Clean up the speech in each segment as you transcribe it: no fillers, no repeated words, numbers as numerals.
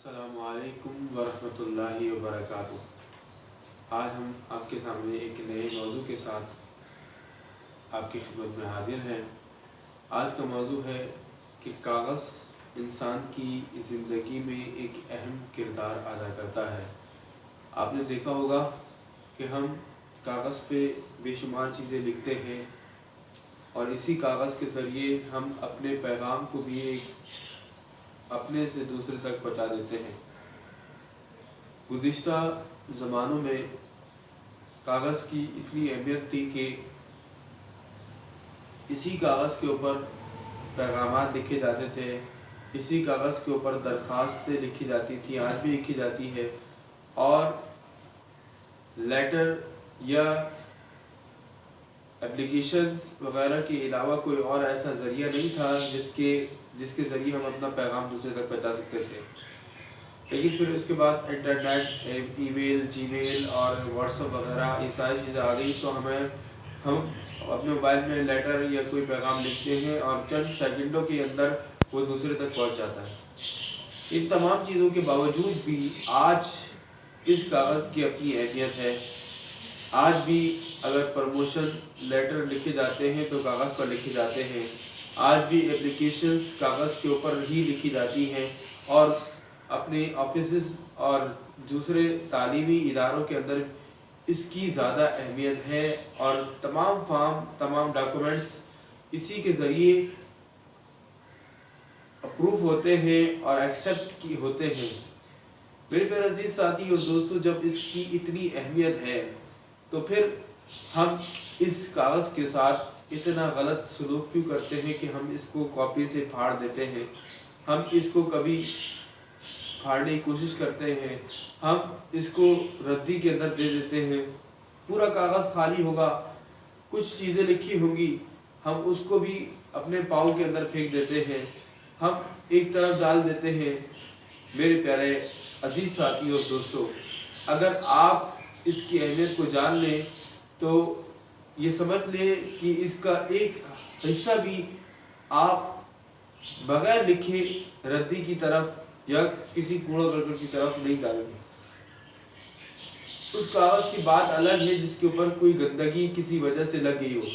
अस्सलामु अलैकुम वरहमत ल्लाहि वबरकातुहू। आज हम आपके सामने एक नए मौजू के साथ आपकी खिदमत में हाजिर हैं। आज का मौजू है कि कागज़ इंसान की ज़िंदगी में एक अहम किरदार अदा करता है। आपने देखा होगा कि हम कागज़ पे बेशुमार चीज़ें लिखते हैं और इसी कागज़ के ज़रिए हम अपने पैगाम को भी अपने से दूसरे तक पहुँचा देते हैं। गुज़िश्ता ज़मानों में कागज़ की इतनी अहमियत थी कि इसी कागज़ के ऊपर पैगामात लिखे जाते थे, इसी कागज़ के ऊपर दरख्वास्तें लिखी जाती थी, आज भी लिखी जाती है। और लेटर या एप्लीकेशंस वगैरह के अलावा कोई और ऐसा ज़रिया नहीं था जिसके ज़रिए हम अपना पैगाम दूसरे तक पहुँचा सकते थे। लेकिन फिर उसके बाद इंटरनेट, ईमेल, जीमेल और व्हाट्सएप वगैरह ये सारी चीज़ें आ गई, तो हम अपने मोबाइल में लेटर या कोई पैगाम लिखते हैं और चंद सेकंडों के अंदर वो दूसरे तक पहुंच जाता है। इन तमाम चीज़ों के बावजूद भी आज इस कागज़ की अपनी अहमियत है। आज भी अगर प्रमोशन लेटर लिखे जाते हैं तो कागज़ पर लिखे जाते हैं। आज भी एप्लीकेशंस कागज़ के ऊपर ही लिखी जाती हैं और अपने ऑफिसेस और दूसरे तालीमी इदारों के अंदर इसकी ज़्यादा अहमियत है और तमाम डॉक्यूमेंट्स इसी के ज़रिए अप्रूव होते हैं और एक्सेप्ट की होते हैं। मेरे प्यारे अजीज़ साथी और दोस्तों, जब इसकी इतनी अहमियत है तो फिर हम इस कागज़ के साथ इतना गलत सलूक क्यों करते हैं कि हम इसको कॉपी से फाड़ देते हैं। हम इसको कभी फाड़ने की कोशिश करते हैं, हम इसको रद्दी के अंदर दे देते हैं। पूरा कागज़ खाली होगा, कुछ चीज़ें लिखी होंगी, हम उसको भी अपने पाँव के अंदर फेंक देते हैं, हम एक तरफ डाल देते हैं। मेरे प्यारे अजीज़ साथी और दोस्तों, अगर आप इसकी अहमियत को जान लें तो ये समझ लें कि इसका एक हिस्सा भी आप बगैर लिखे रद्दी की तरफ या किसी कूड़ा करकट की तरफ नहीं डालेंगे। उस कागज़ की बात अलग है जिसके ऊपर कोई गंदगी किसी वजह से लग गई हो,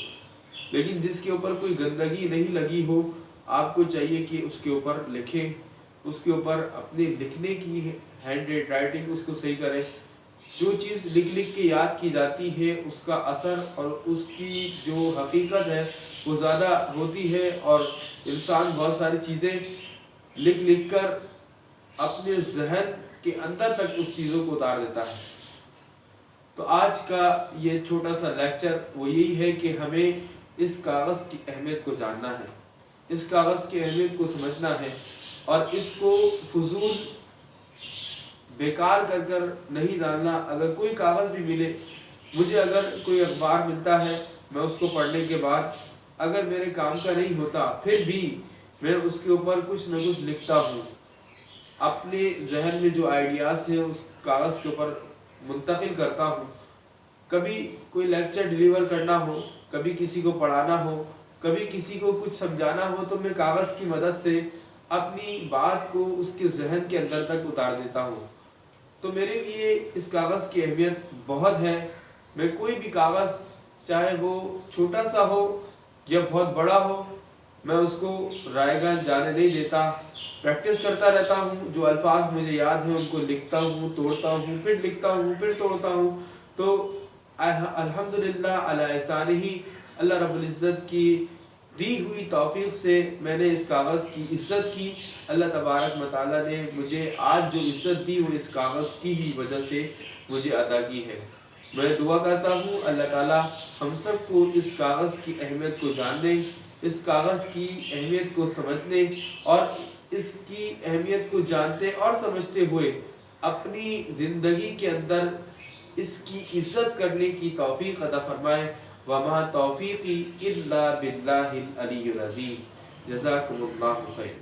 लेकिन जिसके ऊपर कोई गंदगी नहीं लगी हो, आपको चाहिए कि उसके ऊपर लिखें, उसके ऊपर अपने लिखने की हैंड राइटिंग उसको सही करें। जो चीज़ लिख के याद की जाती है उसका असर और उसकी जो हकीकत है वो ज़्यादा होती है और इंसान बहुत सारी चीज़ें लिख कर अपने जहन के अंदर तक उस चीज़ों को उतार देता है। तो आज का ये छोटा सा लेक्चर वो यही है कि हमें इस कागज़ की अहमियत को जानना है, इस कागज़ की अहमियत को समझना है और इसको फजूल बेकार कर नहीं डालना। अगर कोई कागज़ भी मिले, मुझे अगर कोई अखबार मिलता है, मैं उसको पढ़ने के बाद अगर मेरे काम का नहीं होता फिर भी मैं उसके ऊपर कुछ न कुछ लिखता हूँ। अपने जहन में जो आइडियाज़ हैं उस कागज़ के ऊपर मुंतकिल करता हूँ। कभी कोई लेक्चर डिलीवर करना हो, कभी किसी को पढ़ाना हो, कभी किसी को कुछ समझाना हो, तो मैं कागज़ की मदद से अपनी बात को उसके जहन के अंदर तक उतार देता हूँ। तो मेरे लिए इस कागज़ की अहमियत बहुत है। मैं कोई भी कागज़, चाहे वो छोटा सा हो या बहुत बड़ा हो, मैं उसको रायगन जाने नहीं देता। प्रैक्टिस करता रहता हूँ, जो अल्फाज मुझे याद हैं उनको लिखता हूँ, तोड़ता हूँ, फिर लिखता हूँ, फिर तोड़ता हूँ। तो अल्हम्दुलिल्लाह अला एहसानिही, अल्लाह रब्बुल इज़्ज़त की दी हुई तौफीक से मैंने इस कागज़ की इज़्ज़त की। अल्लाह तबारक व तआला ने मुझे आज जो इज़्ज़त दी वो इस कागज़ की ही वजह से मुझे अता की है। मैं दुआ करता हूँ अल्लाह ताला हम सब को इस कागज़ की अहमियत को जानने, इस कागज़ की अहमियत को समझने और इसकी अहमियत को जानते और समझते हुए अपनी ज़िंदगी के अंदर इसकी इज़्ज़त करने की तौफीक अता फरमाए। वमा तौफीक़ी इल्ला बिल्लाहिल अलिय्युल अज़ीम। जज़ाकुमुल्लाहु खैर।